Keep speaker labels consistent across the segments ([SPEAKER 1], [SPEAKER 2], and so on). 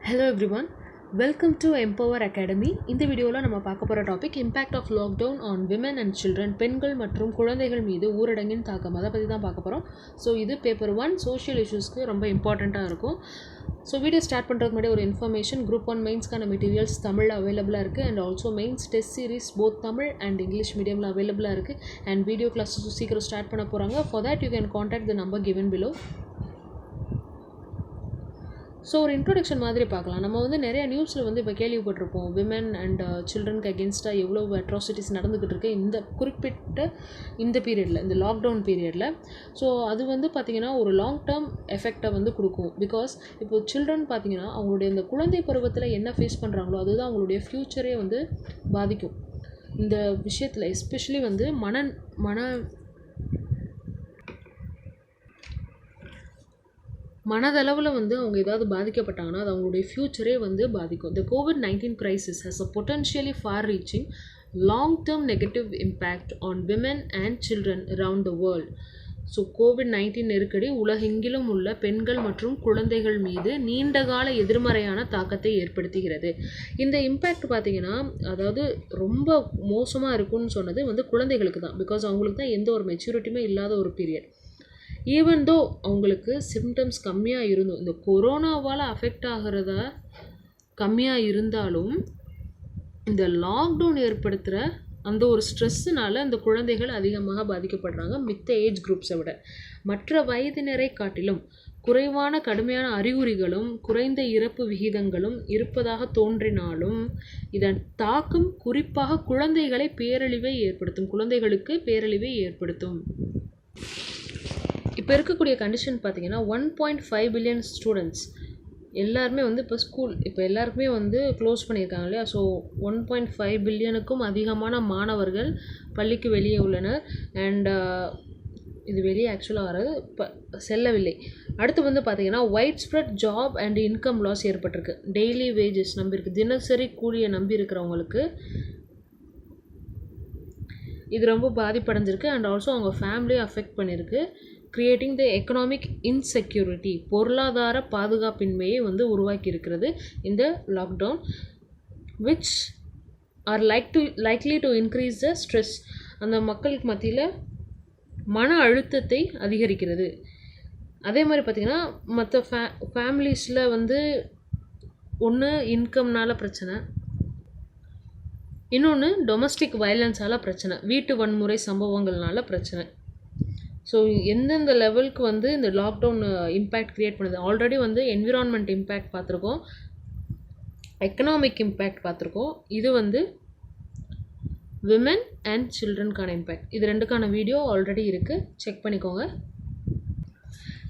[SPEAKER 1] Hello everyone, welcome to Empower Academy. இந்த வீடியோவில் நம்ம பார்க்க போகிற topic impact of lockdown on women and children, பெண்கள் மற்றும் குழந்தைகள் மீது ஊரடங்கின் தாக்கம், அதை பற்றி தான் பார்க்க போகிறோம். ஸோ இது பேப்பர் 1 சோஷியல் இஷ்யூஸ்க்கு ரொம்ப இம்பார்ட்டண்ட்டாக இருக்கும். ஸோ வீடியோ ஸ்டார்ட் பண்ணுறதுக்கு முன்னாடி ஒரு இன்ஃபர்மேஷன், குரூப் 1 மெயின்ஸ்க்கான மெட்டீரியல்ஸ் தமிழில் அவைலபிளாக இருக்குது and also mains test series both Tamil and English மீடியமில் அவைலபிளாக இருக்குது அண்ட் வீடியோ கிளாஸஸ் சீக்கிரம் ஸ்டார்ட் பண்ண போகிறாங்க. For that you can contact the number given below. So ஒரு இன்ட்ரொடக்ஷன் மாதிரி பார்க்கலாம். நம்ம நிறைய நியூஸில் இப்போ கேள்விப்பட்டிருப்போம், விமன் அண்ட் சில்ட்ரனுக்கு அகேன்ஸ்டாக எவ்வளோ அட்ராசிட்டிஸ் நடந்துக்கிட்டு இருக்கு இந்த குறிப்பிட்ட இந்த பீரியடில், இந்த லாக்டவுன் பீரியடில். ஸோ அது பார்த்திங்கன்னா ஒரு லாங் டேர்ம் எஃபெக்டை கொடுக்கும். பிகாஸ் இப்போ சில்ட்ரன் பார்த்திங்கன்னா அவங்களுடைய இந்த குழந்தை பருவத்தில் என்ன ஃபேஸ் பண்ணுறாங்களோ அதுதான் அவங்களுடைய ஃப்யூச்சரே பாதிக்கும். இந்த விஷயத்தில் எஸ்பெஷலி மனதளவில் அவங்க ஏதாவது பாதிக்கப்பட்டாங்கன்னா அது அவங்களுடைய ஃப்யூச்சரே பாதிக்கும். The COVID-19 crisis has a potentially far-reaching long-term negative impact on women and children around the world. So COVID-19 நெருக்கடி உலகெங்கிலும் உள்ள பெண்கள் மற்றும் குழந்தைகள் மீது நீண்டகால எதிர்மறையான தாக்கத்தை ஏற்படுத்துகிறது. இந்த இம்பேக்ட் பார்த்திங்கன்னா அதாவது ரொம்ப மோசமாக இருக்குன்னு சொன்னது குழந்தைகளுக்கு தான். பிகாஸ் அவங்களுக்கு தான் எந்த ஒரு மெச்சூரிட்டியுமே இல்லாத ஒரு பீரியட். ஈவன் தோ அவங்களுக்கு சிம்டம்ஸ் கம்மியாக இருந்தும், இந்த கொரோனாவால் அஃபெக்ட் ஆகிறத கம்மியாக இருந்தாலும் இந்த லாக்டவுன் ஏற்படுத்துகிற அந்த ஒரு ஸ்ட்ரெஸ்ஸுனால இந்த குழந்தைகள் அதிகமாக பாதிக்கப்படுறாங்க மித்த ஏஜ் குரூப்ஸை விட. மற்ற வயதினரை காட்டிலும் குறைவான கடுமையான அறிகுறிகளும் குறைந்த இறப்பு விகிதங்களும் இருப்பதாக தோன்றினாலும் இதன் தாக்கம் குறிப்பாக குழந்தைகளுக்கு பேரழிவை ஏற்படுத்தும். இப்போ இருக்கக்கூடிய கண்டிஷன் பார்த்திங்கன்னா 1.5 பில்லியன் ஸ்டூடெண்ட்ஸ் எல்லாருமே இப்போ ஸ்கூல் இப்போ எல்லாருக்குமே க்ளோஸ் பண்ணியிருக்காங்க இல்லையா. ஸோ 1.5 பில்லியனுக்கும் அதிகமான மாணவர்கள் பள்ளிக்கு வெளியே உள்ளனர் அண்ட் இது வெளியே ஆக்சுவலாக வராது செல்லவில்லை. அடுத்து பார்த்திங்கன்னா widespread job and income loss ஏற்பட்டிருக்கு. டெய்லி வேஜஸ் நம்பியிருக்கு, தினசரி கூலியை நம்பி இருக்கிறவங்களுக்கு இது ரொம்ப பாதிப்படைஞ்சிருக்கு அண்ட் ஆல்சோ அவங்க ஃபேமிலியை அஃபெக்ட் பண்ணியிருக்கு. கிரியேட்டிங் த எக்கனாமிக் இன்செக்யூரிட்டி, பொருளாதார பாதுகாப்பின்மையை உருவாக்கி இருக்கிறது இந்த lockdown, which are likely to increase the stress. அந்த மக்களுக்கு மத்தியில் மன அழுத்தத்தை அதிகரிக்கிறது. அதே மாதிரி பார்த்திங்கன்னா மற்ற ஃபேமிலிஸில் ஒன்று இன்கம்னால பிரச்சனை, இன்னொன்று டொமஸ்டிக் வயலன்ஸால் பிரச்சனை, வீட்டு வன்முறை சம்பவங்கள்னால பிரச்சனை. ஸோ எந்தெந்த லெவலுக்கு இந்த லாக்டவுன் இம்பேக்ட் க்ரியேட் பண்ணுது. ஆல்ரெடி என்விரான்மெண்ட் இம்பேக்ட் பார்த்துருக்கோம், எக்கனாமிக் இம்பேக்ட் பார்த்துருக்கோம். இது விமன் அண்ட் சில்ட்ரனுக்கான இம்பேக்ட். இது ரெண்டுக்கான வீடியோ ஆல்ரெடி இருக்குது, செக் பண்ணிக்கோங்க.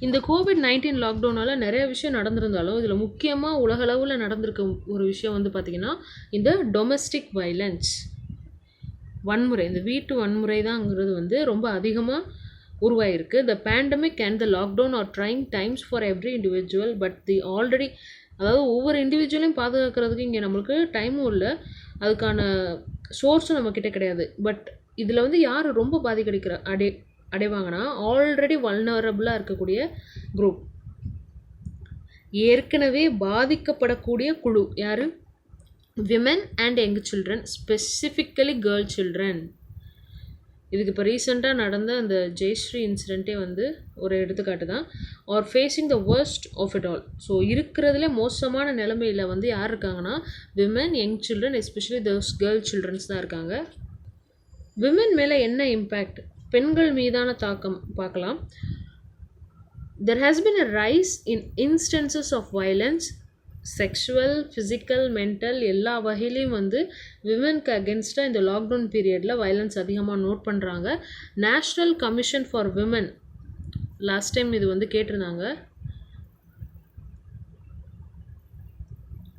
[SPEAKER 1] இந்த COVID-19 லாக்டவுனால் நிறைய விஷயம் நடந்திருந்தாலும் இதில் முக்கியமாக உலகளவில் நடந்திருக்க ஒரு விஷயம் பார்த்திங்கன்னா இந்த டொமஸ்டிக் வயலன்ஸ், வன்முறை, இந்த வீட்டு வன்முறை தாங்கிறது ரொம்ப அதிகமாக உருவாயிருக்கு. The pandemic and the lockdown are trying times for every individual, but அதாவது ஒவ்வொரு இண்டிவிஜுவலையும் பாதுகாக்கிறதுக்கு இங்கே நம்மளுக்கு டைமும் இல்லை, அதுக்கான சோர்ஸும் நம்மக்கிட்ட கிடையாது. பட் இதில் யார் ரொம்ப அடைவாங்கன்னா ஆல்ரெடி வல்னரபிளாக இருக்கக்கூடிய குரூப், ஏற்கனவே பாதிக்கப்படக்கூடிய குழு யார்? Women and young children, specifically girl children. இதுக்கு இப்போ ரீசெண்டாக நடந்த அந்த ஜெயஸ்ரீ இன்சிடெண்ட்டே ஒரு எடுத்துக்காட்டு தான். Are facing the worst of it all. So இருக்கிறதுல மோசமான நிலைமையில் யார் இருக்காங்கன்னா women, young children, especially those girl childrens தான் இருக்காங்க. விமன் மேலே என்ன இம்பேக்ட், பெண்கள் மீதான தாக்கம் பார்க்கலாம். There has been a rise in instances of violence, sexual, physical, mental எல்லா வகையிலையும் விமனுக்கு அகென்ஸ்டாக இந்த லாக்டவுன் பீரியடில் வயலன்ஸ் அதிகமாக நோட் பண்ணுறாங்க. National commission for women last time இது கேட்டிருந்தாங்க,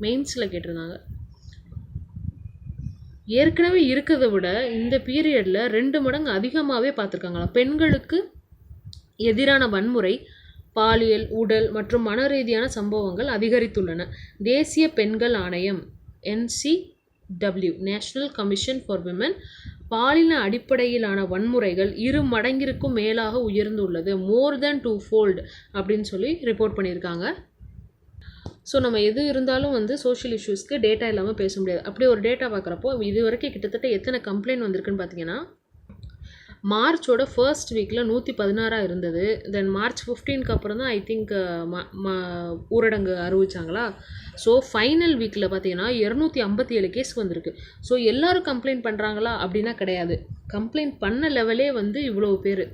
[SPEAKER 1] மெயின்ஸில் கேட்டிருந்தாங்க. ஏற்கனவே இருக்கிறத விட இந்த பீரியடில் 2 மடங்கு அதிகமாகவே பார்த்துருக்காங்களா. பெண்களுக்கு எதிரான வன்முறை, பாலியல், உடல் மற்றும் மனரீதியான சம்பவங்கள் அதிகரித்துள்ளன. தேசிய பெண்கள் ஆணையம் NCW national commission for women பாலின அடிப்படையிலான வன்முறைகள் 2 மடங்கிற்கும் மேலாக உயர்ந்துள்ளது, மோர் தென் 2-fold அப்படின்னு சொல்லி ரிப்போர்ட் பண்ணியிருக்காங்க. ஸோ நம்ம எது இருந்தாலும் வந்து சோஷியல் இஷ்யூஸ்க்கு டேட்டா இல்லாமல் பேச முடியாது. அப்படி ஒரு டேட்டா பார்க்குறப்போ இது வரைக்கும் கிட்டத்தட்ட எத்தனை கம்ப்ளைண்ட் வந்திருக்குன்னு பார்த்தீங்கன்னா, மார்ச்சோட ஃபர்ஸ்ட் வீக்கில் 116 இருந்தது. தென் மார்ச் 15க்கு அப்புறம் தான் ஐ திங்க் ஊரடங்கு அறிவிச்சாங்களா. ஸோ ஃபைனல் வீக்கில் பார்த்தீங்கன்னா 257 கேஸ் வந்திருக்கு. ஸோ எல்லோரும் கம்ப்ளைண்ட் பண்ணுறாங்களா அப்படின்னா கிடையாது. கம்ப்ளைண்ட் பண்ண லெவலே வந்து இவ்வளோ பேர்.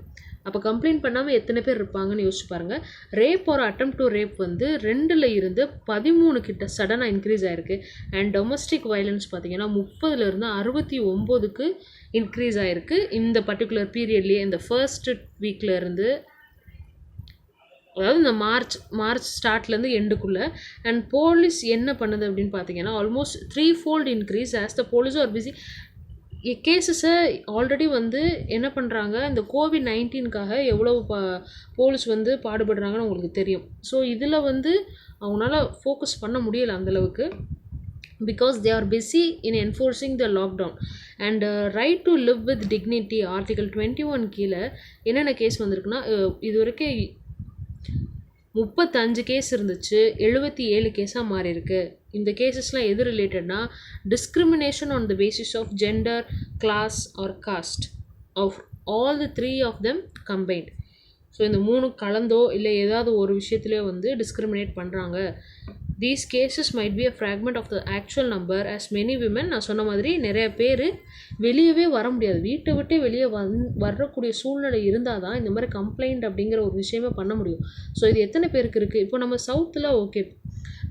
[SPEAKER 1] அப்போ கம்ப்ளைண்ட் பண்ணாமல் எத்தனை பேர் இருப்பாங்கன்னு யோசிச்சு பாருங்கள். ரேப் ஒரு அட்டெம்ப்ட் டு ரேப் வந்து 2ல் இருந்து 13 கிட்ட சடனாக இன்க்ரீஸ் ஆகிருக்கு. அண்ட் டொமஸ்டிக் வயலன்ஸ் பார்த்தீங்கன்னா 30லேருந்து 69க்கு இன்க்ரீஸ் ஆகிருக்கு இந்த பர்டிகுலர் பீரியட்லேயே, இந்த ஃபர்ஸ்ட் வீக்கில் இருந்து, அதாவது இந்த மார்ச் ஸ்டார்ட்லேருந்து எண்டுக்குள்ளே. அண்ட் போலீஸ் என்ன பண்ணுது அப்படின்னு பார்த்தீங்கன்னா almost 3-fold increase as the police are busy. கேஸஸை ஆல்ரெடி வந்து என்ன பண்ணுறாங்க, இந்த COVID-19க்காக எவ்வளோ போலீஸ் வந்து பாடுபடுறாங்கன்னு உங்களுக்கு தெரியும். ஸோ இதில் வந்து அவங்களால ஃபோக்கஸ் பண்ண முடியலை அந்தளவுக்கு, because they are busy in enforcing the lockdown. And right to live with dignity article 21 கீழே என்னென்ன கேஸ் வந்திருக்குன்னா, இது வரைக்கும் 35 கேஸ் இருந்துச்சு, 77 கேஸாக மாறி இருக்கு. இந்த கேசஸ்லாம் எது ரிலேட்டட்னா, discrimination on the basis of gender, class or caste of all the 3 of them combined. So இந்த 3 கலந்தோ இல்லை ஏதாவது ஒரு விஷயத்துலேயோ வந்து டிஸ்கிரிமினேட் பண்ணுறாங்க. These cases might be a fragment of the actual number as many women. நான் சொன்ன மாதிரி நிறைய பேர் வெளியவே வர முடியாது, வீட்டை விட்டு வெளியே வரக்கூடிய சூழ்நிலை இருந்தால் தான் இந்த மாதிரி கம்ப்ளைண்ட் அப்படிங்கிற ஒரு விஷயமே பண்ண முடியும். ஸோ இது எத்தனை பேருக்கு இருக்குது? இப்போ நம்ம சவுத்தில் ஓகே,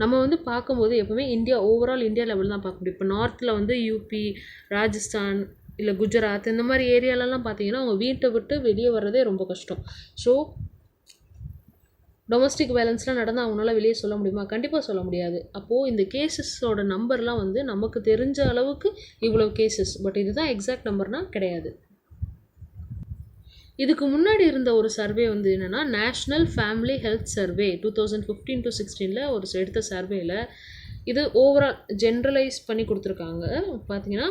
[SPEAKER 1] நம்ம வந்து பார்க்கும்போது எப்போவுமே ஓவரால் இந்தியா லெவல் தான் பார்க்க முடியும். இப்போ நார்த்தில் வந்து யூபி, ராஜஸ்தான், இல்லை குஜராத், இந்த மாதிரி ஏரியாலலாம் பார்த்தீங்கன்னா அவங்க வீட்டை விட்டு வெளியே வர்றதே ரொம்ப கஷ்டம். ஸோ டொமஸ்டிக் வயலன்ஸ்லாம் நடந்தால் அவங்களால வெளியே சொல்ல முடியுமா? கண்டிப்பாக சொல்ல முடியாது. அப்போது இந்த கேசஸோட நம்பர்லாம் வந்து நமக்கு தெரிஞ்ச அளவுக்கு இவ்வளோ கேசஸ், பட் இதுதான் எக்ஸாக்ட் நம்பர்னால் கிடையாது. இதுக்கு முன்னாடி இருந்த ஒரு சர்வே வந்து என்னென்னா, நேஷ்னல் ஃபேமிலி ஹெல்த் சர்வே 2015-16 ஒரு எடுத்த சர்வேயில் இது ஓவரால் ஜென்ரலைஸ் பண்ணி கொடுத்துருக்காங்க. பார்த்தீங்கன்னா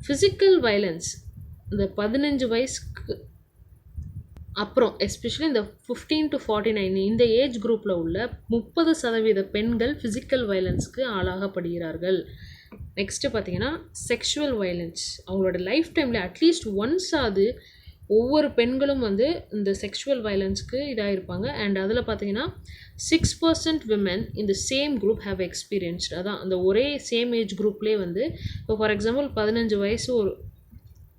[SPEAKER 1] ஃபிசிக்கல் வயலன்ஸ் இந்த 15 வயசுக்கு அப்புறம், எஸ்பெஷலி இந்த 15 to 49 இந்த ஏஜ் குரூப்பில் உள்ள 30% பெண்கள் ஃபிசிக்கல் வயலன்ஸ்க்கு ஆளாகப்படுகிறார்கள். நெக்ஸ்ட்டு பார்த்தீங்கன்னா செக்ஷுவல் வயலன்ஸ். அவங்களோட லைஃப் டைமில் அட்லீஸ்ட் ஒன்ஸ் ஆகுது ஒவ்வொரு பெண்களும் வந்து இந்த செக்ஷுவல் வயலன்ஸ்க்கு இதாக இருப்பாங்க. அண்ட் அதில் பார்த்தீங்கன்னா 6% விமன் இந்த சேம் குரூப் ஹேவ் எக்ஸ்பீரியன்ஸ்ட். அதான் அந்த ஒரே சேம் ஏஜ் குரூப்லேயே வந்து, இப்போ ஃபார் எக்ஸாம்பிள் 15 வயசு ஒரு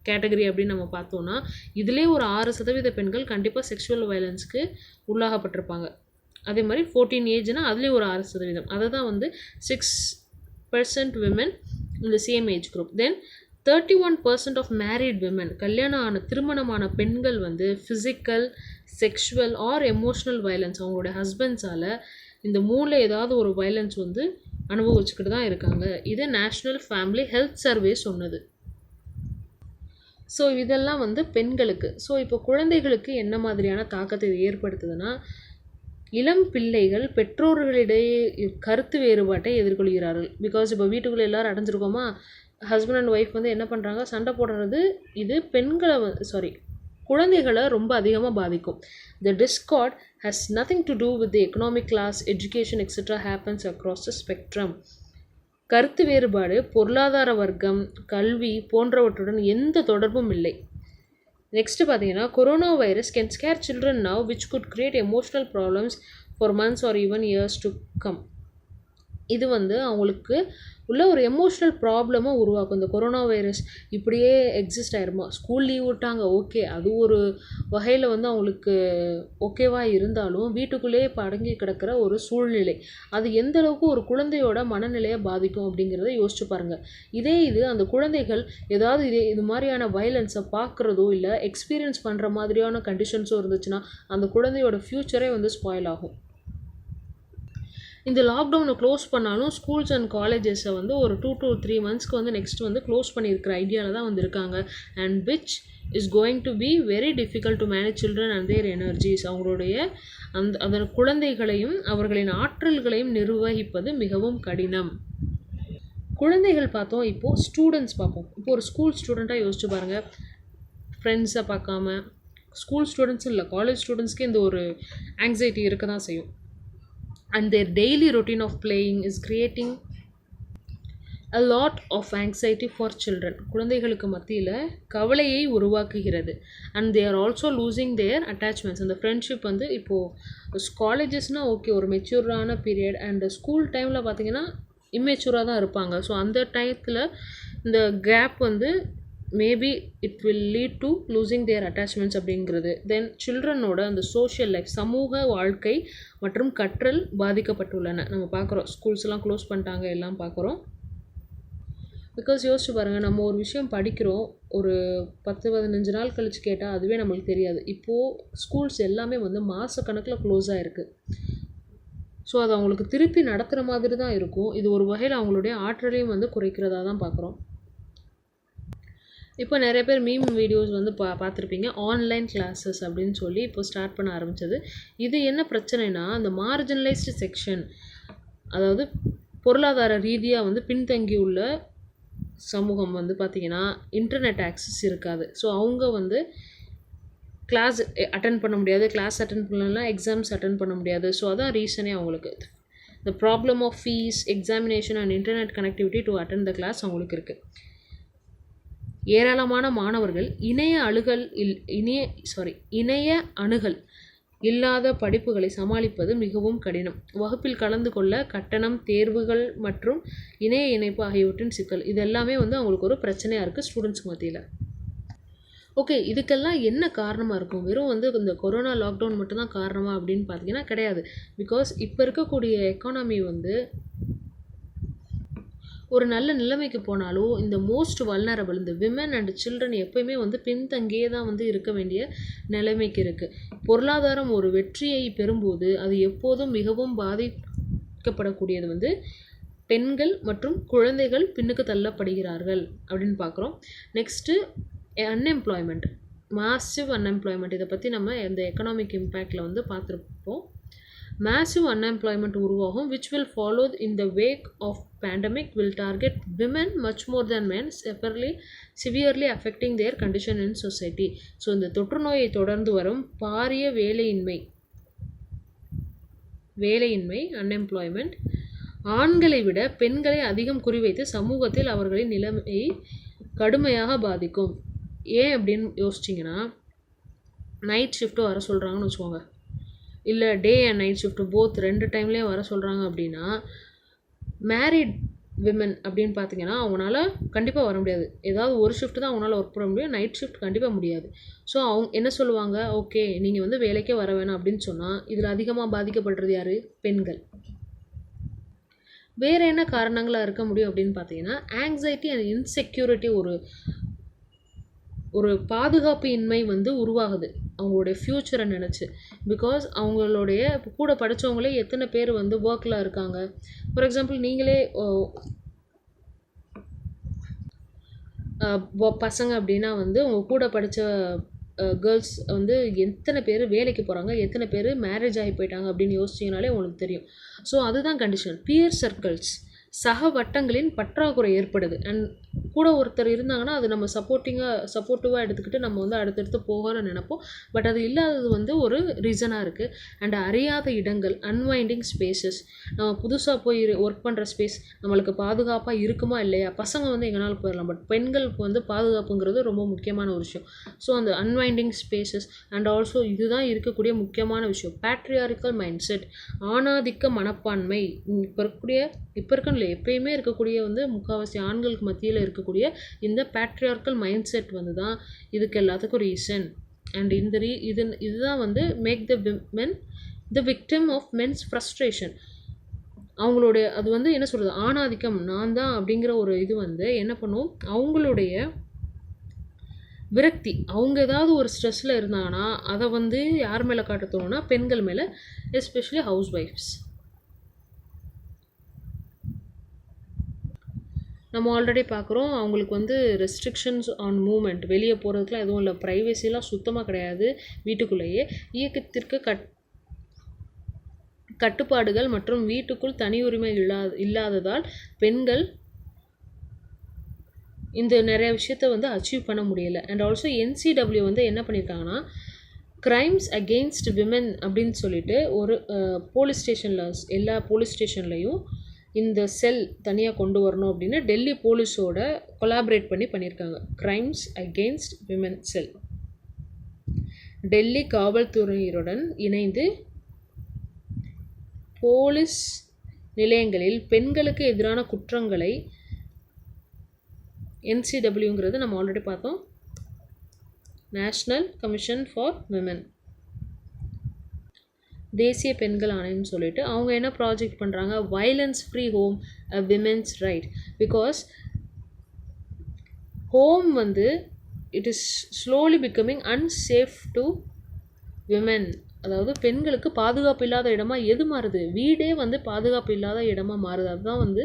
[SPEAKER 1] கேட்டகரி அப்படின்னு நம்ம பார்த்தோன்னா, இதிலே ஒரு 6% பெண்கள் கண்டிப்பாக செக்ஷுவல் வயலன்ஸ்க்கு உள்ளாகப்பட்டிருப்பாங்க. அதே மாதிரி 14 ஏஜ்னா அதுலேயே ஒரு 6%. அதை தான் வந்து 6% விமன் இந்த same age group. Then 31% of married women, திருமணமான பெண்கள் வந்து physical, sexual or emotional violence அவங்களோட ஹஸ்பண்ட்ஸால் இந்த 3ல் ஏதாவது ஒரு வயலன்ஸ் வந்து அனுபவிச்சுக்கிட்டு தான் இருக்காங்க. இது நேஷ்னல் ஃபேமிலி ஹெல்த் சர்வே சொன்னது. ஸோ இதெல்லாம் வந்து பெண்களுக்கு. ஸோ இப்போ குழந்தைகளுக்கு என்ன மாதிரியான தாக்கத்தை இது ஏற்படுத்துதுன்னா, இளம் பிள்ளைகள் பெற்றோர்களிடையே கருத்து வேறுபாட்டை எதிர்கொள்கிறார்கள். பிகாஸ் இப்போ வீட்டுக்குள்ளே எல்லோரும் அடைஞ்சிருக்கோமா, ஹஸ்பண்ட் அண்ட் ஒய்ஃப் வந்து என்ன பண்ணுறாங்க, சண்டை போடுறது. இது குழந்தைகளை ரொம்ப அதிகமாக பாதிக்கும். The discord has nothing to do with the economic class, education, etc. happens across the spectrum. கருத்து வேறுபாடு பொருளாதார வர்க்கம், கல்வி போன்றவற்றுடன் எந்த தொடர்பும் இல்லை. நெக்ஸ்ட்டு பார்த்தீங்கன்னா, corona virus can scare children now which could create emotional problems for months or even years to come. இது வந்து அவங்களுக்கு உள்ள ஒரு எமோஷ்னல் ப்ராப்ளமை உருவாக்கும். இந்த கொரோனா வைரஸ் இப்படியே எக்ஸிஸ்ட் ஆயிருமா, ஸ்கூல் லீவ் விட்டாங்க, ஓகே, அது ஒரு வகையில் வந்து அவங்களுக்கு ஓகேவாக இருந்தாலும் வீட்டுக்குள்ளேயே அடங்கி கிடக்கிற ஒரு சூழ்நிலை, அது எந்த அளவுக்கு ஒரு குழந்தையோட மனநிலையை பாதிக்கும் அப்படிங்கிறத யோசிச்சு பாருங்கள். இது அந்த குழந்தைகள் ஏதாவது இது மாதிரியான வயலன்ஸை பார்க்குறதோ இல்லை எக்ஸ்பீரியன்ஸ் பண்ணுற மாதிரியான கண்டிஷன்ஸும் இருந்துச்சுன்னா அந்த குழந்தையோட ஃப்யூச்சரே வந்து ஸ்பாயில் ஆகும். இந்த லாக்டவுனை க்ளோஸ் பண்ணாலும் ஸ்கூல்ஸ் அண்ட் காலேஜஸை வந்து ஒரு 2 to 3 monthsக்கு வந்து நெக்ஸ்ட் வந்து க்ளோஸ் பண்ணியிருக்கிற ஐடியாவில் தான் வந்திருக்காங்க. And which is going to be very difficult to manage children and their energies. அவங்களுடைய அந்த குழந்தைகளையும் அவர்களின் ஆற்றல்களையும் நிர்வகிப்பது மிகவும் கடினம். குழந்தைகள் பார்த்தோம், இப்போது ஸ்டூடெண்ட்ஸ் பார்ப்போம். இப்போ ஒரு ஸ்கூல் ஸ்டூடெண்ட்டாக யோசிச்சு பாருங்கள், ஃப்ரெண்ட்ஸை பார்க்காம, ஸ்கூல் ஸ்டூடெண்ட்ஸ் இல்லை காலேஜ் ஸ்டூடெண்ட்ஸ்க்கு இந்த ஒரு ஆங்ஸைட்டி இருக்க தான் செய்யும். and their daily routine of playing is creating a lot of anxiety for children. குழந்தைகளுக்கு மத்தியில் கவலையை உருவாக்குகிறது. and they are also losing their attachments. அந்த ஃப்ரெண்ட்ஷிப் வந்து இப்போது காலேஜஸ்னால் ஓகே ஒரு மெச்சூரான பீரியட், அண்ட் ஸ்கூல் டைமில் பார்த்தீங்கன்னா இம்மெச்சூராக தான் இருப்பாங்க. ஸோ அந்த டயத்தில் இந்த கேப் வந்து maybe it will lead to losing there attachments அப்படிங்கிறது. தென் சில்ட்ரனோட அந்த சோஷியல் லைஃப், சமூக வாழ்க்கை மற்றும் கற்றல் பாதிக்கப்பட்டுள்ளன. நம்ம பார்க்குறோம் ஸ்கூல்ஸ்லாம் க்ளோஸ் பண்ணிட்டாங்க, எல்லாம் பார்க்குறோம். பிகாஸ் யோசிச்சு பாருங்கள், நம்ம ஒரு விஷயம் படிக்கிறோம், ஒரு 10-15 நாள் கழித்து கேட்டால் அதுவே நம்மளுக்கு தெரியாது. இப்போது ஸ்கூல்ஸ் எல்லாமே வந்து மாத கணக்கில் க்ளோஸாக இருக்குது. ஸோ அது அவங்களுக்கு திருப்பி நடத்துகிற மாதிரி தான் இருக்கும். இது ஒரு வகையில் அவங்களுடைய ஆற்றலையும் வந்து குறைக்கிறதா தான் பார்க்குறோம். இப்போ நிறைய பேர் மீம் வீடியோஸ் வந்து பார்த்துருப்பீங்க. ஆன்லைன் கிளாஸஸ் அப்படின்னு சொல்லி இப்போ ஸ்டார்ட் பண்ண ஆரம்பித்தது. இது என்ன பிரச்சனைனா, அந்த மார்ஜினலைஸ்டு செக்ஷன், அதாவது பொருளாதார ரீதியாக வந்து பின்தங்கி உள்ள சமூகம் வந்து பார்த்திங்கன்னா இன்டர்நெட் ஆக்சஸ் இருக்காது. ஸோ அவங்க வந்து கிளாஸ் அட்டன் பண்ண முடியாது, கிளாஸ் அட்டன் பண்ணலாம், எக்ஸாம்ஸ் அட்டன் பண்ண முடியாது. ஸோ அதான் ரீசனே அவங்களுக்கு. The problem of fees, examination and internet connectivity to attend the class அவங்களுக்கு இருக்குது. ஏராளமான மாணவர்கள் இணைய அணுகல் இல்லாத படிப்புகளை சமாளிப்பது மிகவும் கடினம். வகுப்பில் கலந்து கொள்ள கட்டணம், தேர்வுகள் மற்றும் இணைய இணைப்பு ஆகியவற்றின் சிக்கல், இது எல்லாமே வந்து அவங்களுக்கு ஒரு பிரச்சனையாக இருக்குது ஸ்டூடெண்ட்ஸ் மத்தியில். ஓகே, இதுக்கெல்லாம் என்ன காரணமாக இருக்கும்? வெறும் வந்து இந்த கொரோனா லாக்டவுன் மட்டும்தான் காரணமா அப்படின்னு பார்த்தீங்கன்னா கிடையாது. பிகாஸ் இப்போ இருக்கக்கூடிய எக்கானமி வந்து ஒரு நல்ல நிலைமைக்கு போனாலும் இந்த மோஸ்ட் வல்னரபிள், இந்த விமன் அண்ட் சில்ட்ரன் எப்போயுமே வந்து பின்தங்கியே தான் வந்து இருக்க வேண்டிய நிலைமைக்கு இருக்குது. பொருளாதாரம் ஒரு வெற்றியை பெறும்போது அது எப்போதும் மிகவும் பாதிக்கப்படக்கூடியது வந்து பெண்கள் மற்றும் குழந்தைகள் பின்னுக்கு தள்ளப்படுகிறார்கள் அப்படின்னு பார்க்குறோம். Next unemployment, massive unemployment. இதை பற்றி நம்ம இந்த எக்கனாமிக் இம்பேக்டில் வந்து பார்த்துருப்போம். Massive unemployment உருவாகும், which will follow in the wake of pandemic, will target women much more than men, severely affecting their condition in society. So இந்த தொற்று நோயை தொடர்ந்து வரும் பாரிய வேலையின்மை அன்எம்ப்ளாய்மெண்ட் ஆண்களை விட பெண்களை அதிகம் குறிவைத்து சமூகத்தில் அவர்களின் நிலைமையை கடுமையாக பாதிக்கும். ஏன் அப்படின்னு யோசிச்சிங்கன்னா, நைட் ஷிஃப்ட்டு வர சொல்கிறாங்கன்னு வச்சுக்கோங்க, இல்லை day and night shift both 2 டைம்லேயும் வர சொல்கிறாங்க அப்படின்னா, மேரிட் விமன் அப்படின்னு பார்த்தீங்கன்னா அவங்களால கண்டிப்பாக வர முடியாது. ஏதாவது ஒரு ஷிஃப்ட் தான் அவங்களால ஒர்க் பண்ண முடியும், நைட் ஷிஃப்ட் கண்டிப்பாக முடியாது. ஸோ அவங்க என்ன சொல்லுவாங்க, ஓகே நீங்கள் வந்து வேலைக்கே வர வேணாம் அப்படின்னு சொன்னால் இதில் அதிகமாக பாதிக்கப்படுறது யார்? பெண்கள். வேறு என்ன காரணங்களாக இருக்க முடியும் அப்படின்னு பார்த்தீங்கன்னா, ஆங்ஸைட்டி அண்ட் இன்செக்யூரிட்டி, ஒரு பாதுகாப்பு இன்மை வந்து உருவாகுது அவங்களுடைய ஃப்யூச்சரை நினச்சி. பிகாஸ் அவங்களுடைய கூட படித்தவங்களே எத்தனை பேர் வந்து ஒர்க்கில் இருக்காங்க. ஃபார் எக்ஸாம்பிள் நீங்களே பசங்க அப்படின்னா வந்து உங்கள் கூட படித்த கேர்ள்ஸ் வந்து எத்தனை பேர் வேலைக்கு போகிறாங்க, எத்தனை பேர் மேரேஜ் ஆகி போயிட்டாங்க அப்படின்னு யோசிச்சிங்கனாலே உங்களுக்கு தெரியும். ஸோ அதுதான் கண்டிஷன். பியர் சர்க்கிள்ஸ், சக வட்டங்களின் பற்றாக்குறை ஏற்படுது. அண்ட் கூட ஒருத்தர் இருந்தாங்கன்னா அது நம்ம சப்போர்ட்டிவாக எடுத்துக்கிட்டு நம்ம வந்து அடுத்தடுத்து போகணும்னு நினைப்போம். பட் அது இல்லாதது வந்து ஒரு ரீசனாக இருக்குது. அண்ட் அறியாத இடங்கள், அன்வைண்டிங் ஸ்பேசஸ், நம்ம புதுசாக போய் ஒர்க் பண்ணுற ஸ்பேஸ் நம்மளுக்கு பாதுகாப்பாக இருக்குமா இல்லையா? பசங்க வந்து எங்கனாலும் போயிடலாம், பட் பெண்களுக்கு வந்து பாதுகாப்புங்கிறது ரொம்ப முக்கியமான ஒரு விஷயம். ஸோ அந்த அன்வைண்டிங் ஸ்பேசஸ் அண்ட் ஆல்சோ இதுதான் இருக்கக்கூடிய முக்கியமான விஷயம். பேட்ரியாரிக்கல் மைண்ட் செட், ஆணாதிக்க மனப்பான்மை. இப்போ இருக்கல எப்பயுமே இருக்கக்கூடிய வந்து முக்கால்வாசி ஆண்களுக்கு மத்தியில் இருக்கக்கூடிய இந்த பேட்ரியார்க்கல் மைண்ட் செட் வந்து தான் இதுக்கு எல்லாத்துக்கும் ரீசன். அண்ட் இதுதான் வந்து make the women the victim of men's frustration. அவங்களுடைய அது வந்து என்ன சொல்கிறது, ஆணாதிக்கம், நான் தான் அப்படிங்கிற ஒரு இது வந்து என்ன பண்ணும், அவங்களுடைய விரக்தி, அவங்க ஏதாவது ஒரு ஸ்ட்ரெஸ்ஸில் இருந்தாங்கன்னா அதை வந்து யார் மேலே காட்ட தோணுன்னா பெண்கள் மேலே, எஸ்பெஷலி ஹவுஸ் ஒய்ஃப்ஸ். நம்ம ஆல்ரெடி பார்க்குறோம் அவங்களுக்கு வந்து ரெஸ்ட்ரிக்ஷன்ஸ் ஆன் மூமெண்ட், வெளியே போகிறதுக்குலாம் எதுவும் இல்லை, ப்ரைவசிலாம் சுத்தமாக கிடையாது. வீட்டுக்குள்ளேயே இயக்கத்திற்கு கட்டுப்பாடுகள் மற்றும் வீட்டுக்குள் தனி உரிமை இல்லாததால் பெண்கள் இந்த நிறைய விஷயத்த வந்து அச்சீவ் பண்ண முடியலை. அண்ட் ஆல்சோ NCW வந்து என்ன பண்ணியிருக்காங்கன்னா, கிரைம்ஸ் அகெயின்ஸ்ட் விமென் அப்படின்னு சொல்லிட்டு ஒரு போலீஸ் ஸ்டேஷனில் எல்லா போலீஸ் ஸ்டேஷன்லேயும் இந்த செல் தனியாக கொண்டு வரணும் அப்படின்னு டெல்லி போலீஸோட கொலாபரேட் பண்ணியிருக்காங்க. கிரைம்ஸ் அகெயின்ஸ்ட் விமென் செல் டெல்லி காவல்துறையுடன் இணைந்து போலீஸ் நிலையங்களில் பெண்களுக்கு எதிரான குற்றங்களை NCWங்கிறது நம்ம ஆல்ரெடி பார்த்தோம், நேஷ்னல் கமிஷன் ஃபார் விமென், தேசிய பெண்கள் ஆணையம்னு சொல்லிட்டு அவங்க என்ன ப்ராஜெக்ட் பண்ணுறாங்க, violence free home a women's right. Because home வந்து it is slowly becoming unsafe to women. அதாவது பெண்களுக்கு பாதுகாப்பு இல்லாத இடமா எது மாறுது, வீடே வந்து பாதுகாப்பு இல்லாத இடமா மாறுது. அதுதான் வந்து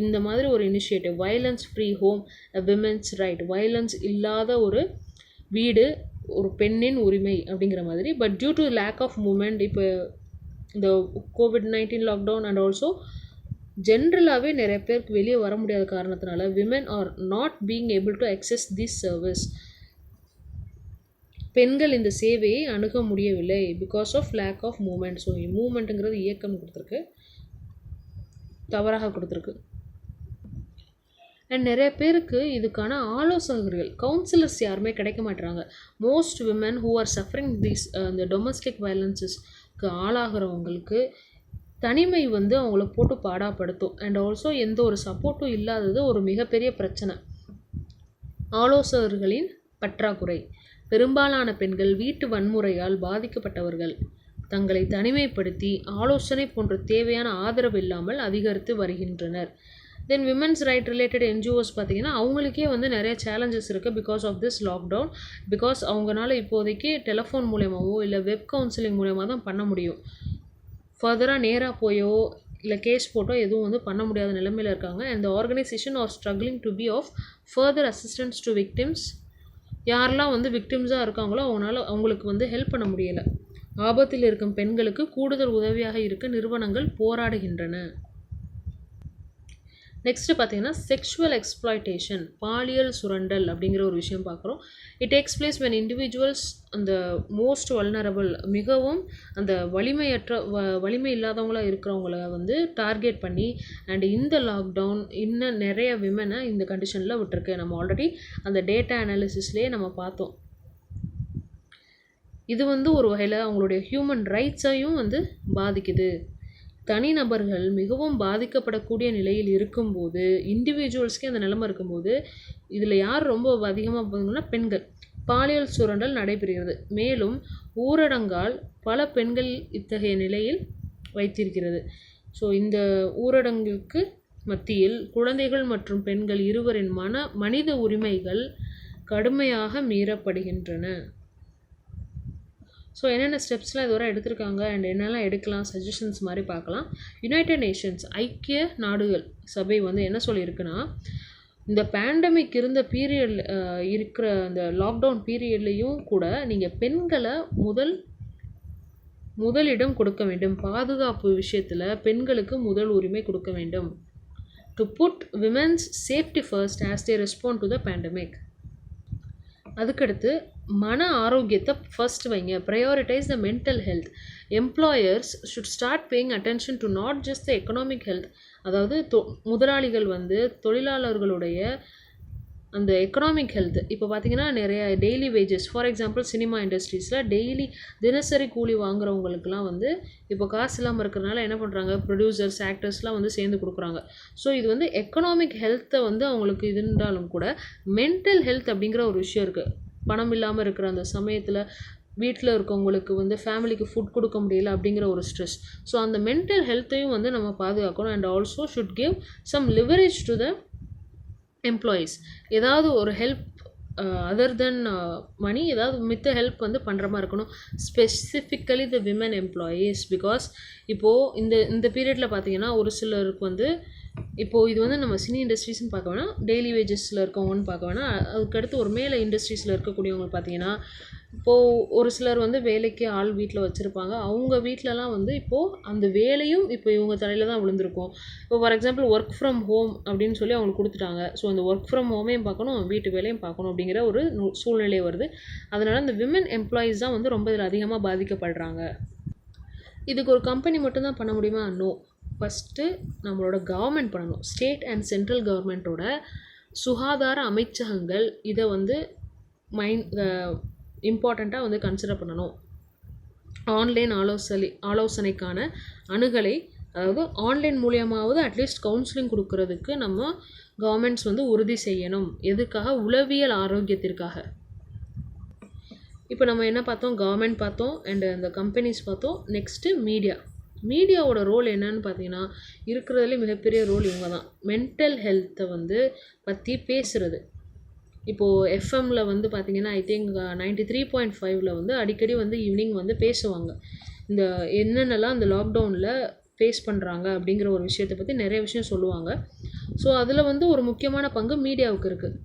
[SPEAKER 1] இந்த மாதிரி ஒரு initiative, violence free home a women's right. வயலன்ஸ் இல்லாத ஒரு வீடு ஒரு பெண்ணின் உரிமை அப்படிங்கிற மாதிரி. But due to lack of movement, இப்போ இந்த COVID-19 லாக்டவுன் அண்ட் ஆல்சோ ஜென்ரலாகவே நிறைய பேருக்கு வெளியே வர முடியாத காரணத்தினால women are not being able to access this service. பெண்கள் இந்த சேவையை அணுக முடியவில்லை because of lack of movement. So மூமெண்ட்டுங்கிறது இயக்கம் கொடுத்துருக்கு, தவறாக கொடுத்துருக்கு. அண்ட் நிறைய பேருக்கு இதுக்கான ஆலோசகர்கள் கவுன்சிலர்ஸ் யாருமே கிடைக்க மாட்டுறாங்க. Most women who are suffering this இந்த டொமஸ்டிக் வயலன்சஸ்க்கு ஆளாகிறவங்களுக்கு தனிமை வந்து அவங்கள போட்டு பாடாப்படுத்தும். அண்ட் ஆல்சோ எந்த ஒரு சப்போர்ட்டும் இல்லாதது ஒரு மிகப்பெரிய பிரச்சனை. ஆலோசகர்களின் பற்றாக்குறை. பெரும்பாலான பெண்கள் வீட்டு வன்முறையால் பாதிக்கப்பட்டவர்கள் தங்களை தனிமைப்படுத்தி ஆலோசனை போன்ற தேவையான ஆதரவு இல்லாமல் அதிகரித்து வருகின்றனர். Then women's right related NGOs பார்த்திங்கன்னா அவங்களுக்கே வந்து நிறைய சேலஞ்சஸ் இருக்குது because of this lockdown. Because அவங்களால இப்போதைக்கு டெலிஃபோன் மூலயமாவோ இல்லை வெப் கவுன்சிலிங் மூலயமா தான் பண்ண முடியும். ஃபர்தராக நேராக போயோ இல்லை கேஸ் போட்டோ எதுவும் வந்து பண்ண முடியாத நிலைமையில் இருக்காங்க. And the organisation are struggling to be of further assistance to victims. யாரெல்லாம் வந்து விக்டிம்ஸாக இருக்காங்களோ அவங்களுக்கு வந்து ஹெல்ப் பண்ண முடியலை. ஆபத்தில் இருக்கும் பெண்களுக்கு கூடுதல் உதவியாக இருக்க நிறுவனங்கள் போராடுகின்றன. நெக்ஸ்ட்டு பார்த்தீங்கன்னா செக்ஷுவல் எக்ஸ்ப்ளாய்டேஷன், பாலியல் சுரண்டல் அப்படிங்கிற ஒரு விஷயம் பார்க்குறோம். It takes place when individuals அந்த மோஸ்ட் வல்னரபிள், மிகவும் அந்த வலிமை இல்லாதவங்களாக இருக்கிறவங்கள வந்து டார்கெட் பண்ணி அண்ட் இந்த லாக்டவுன் இன்னும் நிறைய விமனை இந்த கண்டிஷனில் விட்டுருக்கு. நம்ம ஆல்ரெடி அந்த டேட்டா அனாலிசிஸ்லேயே நம்ம பார்த்தோம். இது வந்து ஒரு வகையில் அவங்களுடைய ஹியூமன் ரைட்ஸையும் வந்து பாதிக்குது. தனிநபர்கள் மிகவும் பாதிக்கப்படக்கூடிய நிலையில் இருக்கும்போது, இண்டிவிஜுவல்ஸ்க்கே அந்த நிலைமை இருக்கும்போது இதில் யார் ரொம்ப அதிகமாக பார்த்தீங்கன்னா பெண்கள். பாலியல் சுரண்டல் நடைபெறுகிறது. மேலும் ஊரடங்கால் பல பெண்கள் இத்தகைய நிலையில் வைத்திருக்கிறது. ஸோ இந்த ஊரடங்குக்கு மத்தியில் குழந்தைகள் மற்றும் பெண்கள் இருவரின் மனித உரிமைகள் கடுமையாக மீறப்படுகின்றன. ஸோ என்னென்ன ஸ்டெப்ஸ்லாம் இதுவரை எடுத்திருக்காங்க அண்ட் என்னெல்லாம் எடுக்கலாம், சஜஷன்ஸ் மாதிரி பார்க்கலாம். யுனைடெட் நேஷன்ஸ், ஐக்கிய நாடுகள் சபை வந்து என்ன சொல்லியிருக்குன்னா, இந்த பேண்டமிக் இருந்த பீரியட் இருக்கிற அந்த லாக்டவுன் பீரியட்லேயும் கூட நீங்கள் பெண்களை முதலிடம் கொடுக்க வேண்டும். பாதுகாப்பு விஷயத்தில் பெண்களுக்கு முதல் உரிமை கொடுக்க வேண்டும். To put women's safety first as they respond to the pandemic. அதுக்கடுத்து மன ஆரோக்கியத்தை ஃபர்ஸ்ட் வைங்க. Prioritise the mental health. Employers should start paying attention to not just the economic health. அதாவது முதலாளிகள் வந்து தொழிலாளர்களுடைய அந்த எக்கனாமிக் ஹெல்த். இப்போ பார்த்தீங்கன்னா நிறைய daily wages, for example cinema இண்டஸ்ட்ரீஸில் தினசரி கூலி வாங்குறவங்களுக்குலாம் வந்து இப்போ காசு இல்லாமல் இருக்கிறனால என்ன பண்ணுறாங்க, ப்ரொடியூசர்ஸ் ஆக்டர்ஸ்லாம் வந்து சேர்ந்து கொடுக்குறாங்க. ஸோ இது வந்து எக்கனாமிக் ஹெல்த்தை வந்து அவங்களுக்கு இருந்தாலும் கூட மென்டல் ஹெல்த் அப்படிங்கிற ஒரு விஷயம் இருக்குது. பணம் இல்லாமல் இருக்கிற அந்த சமயத்தில் வீட்டில் இருக்கவங்களுக்கு வந்து ஃபேமிலிக்கு ஃபுட் கொடுக்க முடியல அப்படிங்கிற ஒரு ஸ்ட்ரெஸ். ஸோ அந்த மென்டல் ஹெல்த்தையும் வந்து நம்ம பாதுகாக்கணும். And also should give some leverage to the employees. ஏதாவது ஒரு ஹெல்ப் அதர் தென் மணி, ஏதாவது மித்த ஹெல்ப் வந்து பண்ணுற மாதிரி இருக்கணும். Specifically the women employees. Because இப்போது இந்த பீரியடில் பார்த்தீங்கன்னா ஒரு சிலருக்கு வந்து இப்போது இது வந்து நம்ம சினி இண்டஸ்ட்ரீஸ்னு பார்க்க வேணாம், டெய்லி வேஜஸில் இருக்கவங்கன்னு பார்க்க வேணாம். அதுக்கடுத்து ஒரு மேலே இண்டஸ்ட்ரீஸில் இருக்கக்கூடியவங்க பார்த்தீங்கன்னா, இப்போது ஒரு சிலர் வந்து வேலைக்கு ஆள் வீட்டில் வச்சுருப்பாங்க. அவங்க வீட்டிலலாம் வந்து இப்போது அந்த வேலையும் இப்போ இவங்க தலையில் தான் விழுந்திருக்கும். இப்போ for example work from home அப்படின்னு சொல்லி அவங்களுக்கு கொடுத்துட்டாங்க. ஸோ அந்த ஒர்க் ஃப்ரம் ஹோமையும் பார்க்கணும், வீட்டு வேலையும் பார்க்கணும் அப்படிங்கிற ஒரு சூழ்நிலை வருது. அதனால் இந்த விமன் எம்ப்ளாயீஸ் தான் வந்து ரொம்ப இதில் அதிகமாக பாதிக்கப்படுறாங்க. இதுக்கு ஒரு கம்பெனி மட்டும்தான் பண்ண முடியுமா? நோ. ஃபஸ்ட்டு நம்மளோட கவர்மெண்ட் பண்ணணும். ஸ்டேட் அண்ட் சென்ட்ரல் கவர்மெண்ட்டோட சுகாதார அமைச்சகங்கள் இதை வந்து இம்பார்ட்டண்ட்டாக வந்து கன்சிடர் பண்ணணும். ஆன்லைன் ஆலோசனைக்கான அணுகலை, அதாவது ஆன்லைன் மூலியமாவது அட்லீஸ்ட் கவுன்சிலிங் கொடுக்கறதுக்கு நம்ம கவர்மெண்ட்ஸ் வந்து உறுதி செய்யணும். எதுக்காக? உளவியல் ஆரோக்கியத்திற்காக. இப்போ நம்ம என்ன பார்த்தோம்? கவர்மெண்ட் பார்த்தோம், அண்டு அந்த கம்பெனிஸ் பார்த்தோம். நெக்ஸ்ட்டு மீடியாவோட ரோல் என்னன்னு பார்த்தீங்கன்னா, இருக்கிறதுலே மிகப்பெரிய ரோல் இவங்க தான். மென்டல் ஹெல்த்தை வந்து பற்றி பேசுகிறது. இப்போது எஃப்எம்மில் வந்து பார்த்திங்கன்னா, ஐ திங்க் 93.5 வந்து அடிக்கடி வந்து ஈவினிங் வந்து பேசுவாங்க. இந்த என்னென்னலாம் இந்த லாக்டவுனில் ஃபேஸ் பண்ணுறாங்க அப்படிங்கிற ஒரு விஷயத்தை பற்றி நிறைய விஷயம் சொல்லுவாங்க. ஸோ அதில் வந்து ஒரு முக்கியமான பங்கு மீடியாவுக்கு இருக்குது.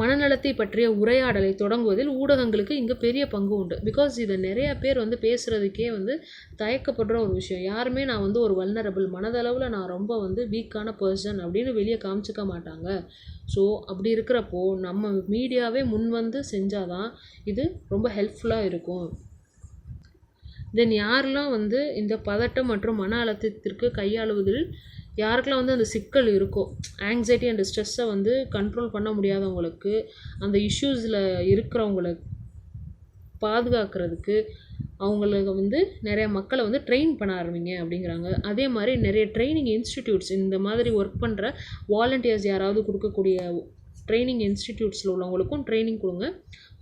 [SPEAKER 1] மனநலத்தை பற்றிய உரையாடலை தொடங்குவதில் ஊடகங்களுக்கு இங்கே பெரிய பங்கு உண்டு. பிகாஸ் இதை நிறையா பேர் வந்து பேசுகிறதுக்கே வந்து தயக்கப்படுற ஒரு விஷயம். யாருமே நான் வந்து ஒரு வல்னரபிள், மனதளவில் நான் ரொம்ப வந்து வீக்கான பர்சன் அப்படின்னு வெளியே காமிச்சிக்க மாட்டாங்க. ஸோ அப்படி இருக்கிறப்போ நம்ம மீடியாவே முன் வந்து செஞ்சால் தான் இது ரொம்ப ஹெல்ப்ஃபுல்லாக இருக்கும். தென் யாரெல்லாம் வந்து இந்த பதட்டம் மற்றும் மன அழுத்தத்திற்கு கையாளுவதில் யாருக்கெல்லாம் வந்து அந்த சிக்கல் இருக்கோ, ஆங்ஸைட்டி அண்ட் ஸ்ட்ரெஸ்ஸை வந்து கண்ட்ரோல் பண்ண முடியாதவங்களுக்கு, அந்த இஷ்யூஸில் இருக்கிறவங்களை பாதுகாக்கிறதுக்கு அவங்களுக்கு வந்து நிறைய மக்களை வந்து ட்ரெயின் பண்ண ஆரம்பிங்க அப்படிங்கிறாங்க. அதே மாதிரி நிறைய ட்ரைனிங் இன்ஸ்டிடியூட்ஸ், இந்த மாதிரி ஒர்க் பண்ணுற வாலண்டியர்ஸ் யாராவது கொடுக்கக்கூடிய ட்ரைனிங் இன்ஸ்டிடியூட்ஸில் உள்ளவங்களுக்கும் ட்ரைனிங் கொடுங்க.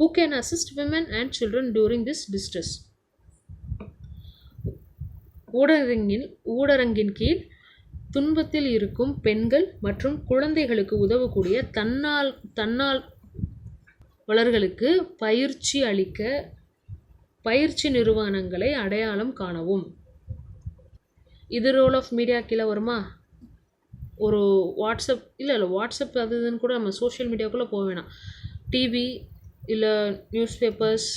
[SPEAKER 1] Who can assist women and children during this distress. ஊடரங்கின் கீழ் துன்பத்தில் இருக்கும் பெண்கள் மற்றும் குழந்தைகளுக்கு உதவக்கூடிய தன்னால்வலர்களுக்கு பயிற்சி அளிக்க பயிற்சி நிறுவனங்களை அடையாளம் காணவும். இது ரோல் ஆஃப் மீடியா கீழே வருமா? ஒரு வாட்ஸ்அப் இல்லை வாட்ஸ்அப் அது இதுன்னு கூட நம்ம சோஷியல் மீடியாவுக்குள்ளே போக வேணாம். டிவி இல்லை news papers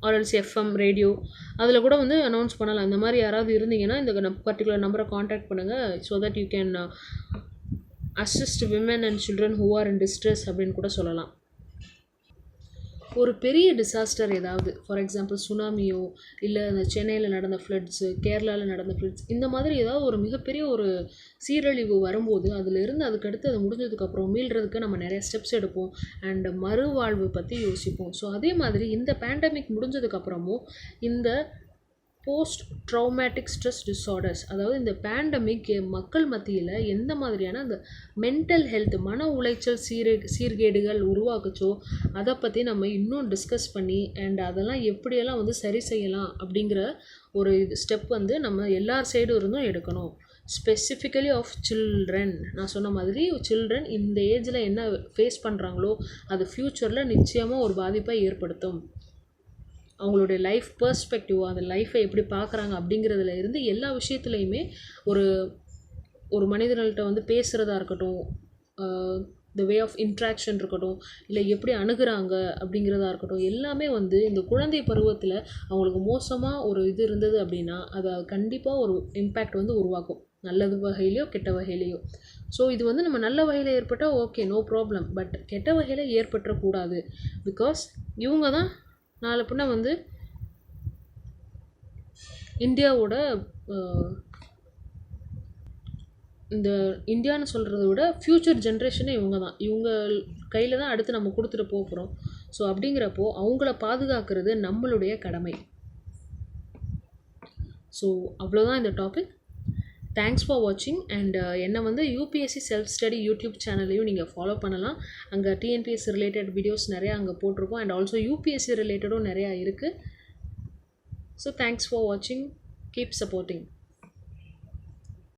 [SPEAKER 1] RLC FM radio அதில் கூட வந்து அனௌன்ஸ் பண்ணலாம். இந்த மாதிரி யாராவது இருந்தீங்கன்னா இந்த பர்டிகுலர் நம்பரை காண்டாக்ட் பண்ணுங்கள். So that you can assist women and children who are in distress அப்படின்னு கூட சொல்லலாம். ஒரு பெரிய டிசாஸ்டர் ஏதாவது, ஃபார் எக்ஸாம்பிள் சுனாமியோ இல்லை இந்த சென்னையில் நடந்த ஃப்ளட்ஸு, கேரளாவில் நடந்த ஃப்ளட்ஸ், இந்த மாதிரி ஏதாவது ஒரு மிகப்பெரிய ஒரு சீரழிவு வரும்போது அதிலிருந்து அதுக்கடுத்து அது முடிஞ்சதுக்கப்புறம் மீள்றதுக்கு நம்ம நிறைய ஸ்டெப்ஸ் எடுப்போம் அண்ட் மறுவாழ்வு பற்றி யோசிப்போம். ஸோ அதே மாதிரி இந்த பேண்டமிக் முடிஞ்சதுக்கப்புறமும் இந்த போஸ்ட் ட்ரௌமேட்டிக் ஸ்ட்ரெஸ் டிஸார்டர்ஸ், அதாவது இந்த பேண்டமிக் மக்கள் மத்தியில் எந்த மாதிரியான அந்த மென்டல் ஹெல்த், மன உளைச்சல் சீர்கேடுகள் உருவாக்குச்சோ அதை பற்றி நம்ம இன்னும் டிஸ்கஸ் பண்ணி அண்ட் அதெல்லாம் எப்படியெல்லாம் வந்து சரி செய்யலாம் அப்படிங்கிற ஒரு ஸ்டெப் வந்து நம்ம எல்லார் சைடும் இருந்தும் எடுக்கணும். ஸ்பெசிஃபிக்கலி ஆஃப் சில்ட்ரன், நான் சொன்ன மாதிரி சில்ட்ரன் இந்த ஏஜில் என்ன ஃபேஸ் பண்ணுறாங்களோ அது ஃப்யூச்சரில் நிச்சயமாக ஒரு பாதிப்பை ஏற்படுத்தும். அவங்களுடைய லைஃப் பெர்ஸ்பெக்டிவ், அந்த லைஃப்பை எப்படி பார்க்குறாங்க அப்படிங்கிறதுல இருந்து எல்லா விஷயத்துலையுமே ஒரு மனிதர்கள்ட்ட வந்து பேசுகிறதா இருக்கட்டும், த வே ஆஃப் இன்ட்ராக்ஷன் இருக்கட்டும், இல்லை எப்படி அணுகுறாங்க அப்படிங்கிறதா இருக்கட்டும், எல்லாமே வந்து இந்த குழந்தை பருவத்தில் அவங்களுக்கு மோசமாக ஒரு இது இருந்தது அப்படின்னா அதை கண்டிப்பாக ஒரு இம்பேக்ட் வந்து உருவாக்கும், நல்லது வகையிலையோ கெட்ட வகையிலையோ. ஸோ இது வந்து நம்ம நல்ல வகையில் ஏற்பட்டால் ஓகே, நோ ப்ராப்ளம். பட் கெட்ட வகையில் ஏற்பட்டுறக்கூடாது. பிகாஸ் இவங்க தான் நாளை பின்ன வந்து இந்தியாவோட இந்த இந்தியான்னு சொல்கிறத விட ஃப்யூச்சர் ஜென்ரேஷனே இவங்க தான். இவங்க கையில் தான் அடுத்து நம்ம கொடுத்துட்டு போகிறோம். ஸோ அப்படிங்கிறப்போ அவங்கள பாதுகாக்கிறது நம்மளுடைய கடமை. ஸோ அவ்வளோதான் இந்த டாபிக். தேங்க்ஸ் ஃபார் வாட்சிங். அண்ட் என்னை வந்து யூபிஎஸ்சி செல்ஃப் ஸ்டடி யூடியூப் சேனல்லையும் நீங்கள் ஃபாலோ பண்ணலாம். அங்கே டிஎன்பிஎஸ்சி ரிலேட்டட் வீடியோஸ் நிறையா அங்கே போட்டிருக்கோம் அண்ட் ஆல்சோ யூபிஎஸ்சி ரிலேட்டடும் நிறையா இருக்குது. ஸோ தேங்க்ஸ் ஃபார் வாட்சிங். Keep supporting.